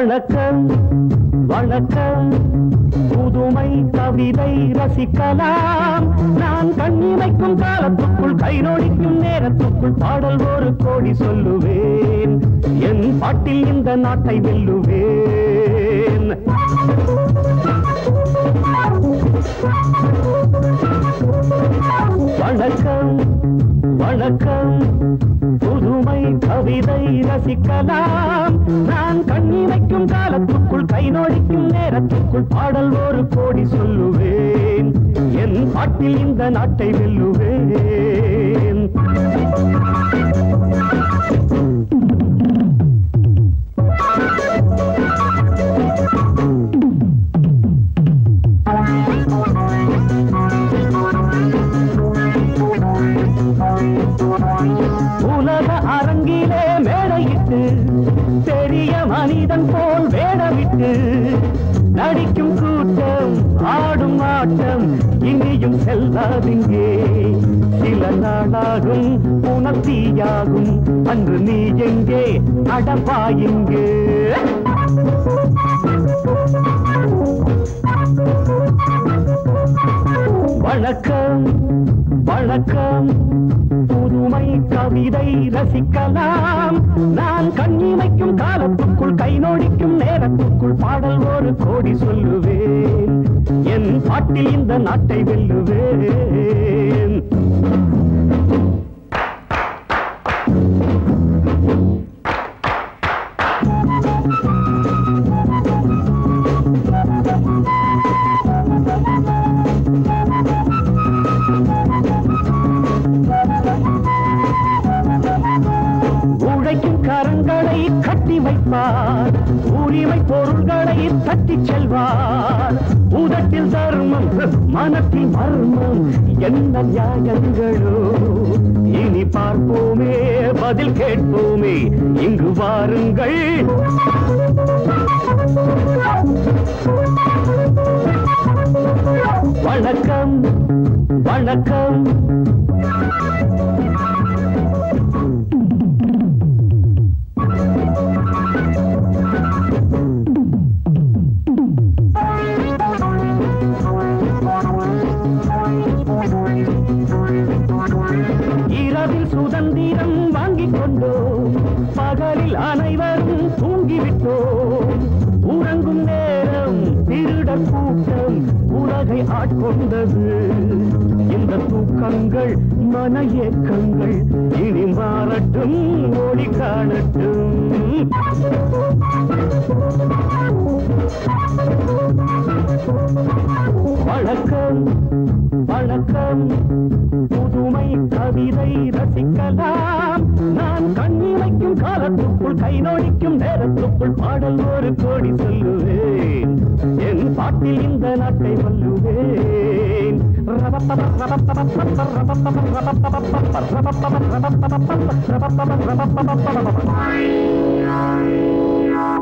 வணக்கம் வணக்கம் புதுமை கவிதை ரசிக்கலாம் நான் கண்ணிமைக்கும் காலத்துக்குள் கை நோடிக்கும் நேரத்துக்குள் பாடல் ஒரு கோடி சொல்லுவேன் என் பாட்டில் இந்த நாட்டை வெல்லுவேன் வணக்கம் வணக்கம் புதுமை கவிதை ரசிக்கலாம் நான் கண்ணிமைக்கும் காலத்துக்குள் கை நோடிக்கும் நேரத்துக்குள் பாடல் ஒரு கோடி சொல்லுவேன் என் பாட்டில் இந்த நாட்டை வெல்லுவேன் உலக அரங்கிலே மேடையிட்டு பெரிய மனிதன் போல் வேடமிட்டு நடிக்கும் கூட்டம் ஆடும் ஆட்டம் இனியும் செல்லாதிங்கே சில நாளாகும் உணர்த்தியாகும் அன்று நீ எங்கே அடப்பாயிங்கே வணக்கம் வணக்கம் புதுமை கவிதை ரசிக்கலாம் நான் கண்ணிமைக்கும் காலத்துக்குள் கை நோடிக்கும் நேரத்துக்குள் பாடல் ஒரு கோடி சொல்லுவேன் என் பாட்டில் இந்த நாட்டை வெல்லுவேன் உழைக்கும் கரங்களை கட்டி வைப்பார் உரிமை பொருள்களை தட்டி செல்வார் உதட்டில் தர்மம் மனத்தில் மர்மம் என்ன நியாயங்களோ இனி பார்ப்போமே பதில் கேட்போமே இங்கு வாருங்கள் வணக்கம் வணக்கம் இரவில் சுதந்திரம் வாங்கிக் கொண்டோம் பகலில் அனைவரும் தூங்கிவிட்டோம் உறங்கும் நேரம் திருடர் கூட்டம் உலகை ஆட்கொண்டது இந்த தூக்கங்கள் மன ஏக்கங்கள் இனி மாறட்டும் ஒளி காணட்டும் வணக்கம் வணக்கம் புதுமை கவிதை ரசிக்கலாம் நான் கண்ணிமைக்கும் காலத்துக்குள் கை நோடிக்கும் நேரத்துக்குள் பாடல் ஒரு கோடி சொல்லுவேன் என் பாட்டில் இந்த நாட்டை வெல்லுவேன்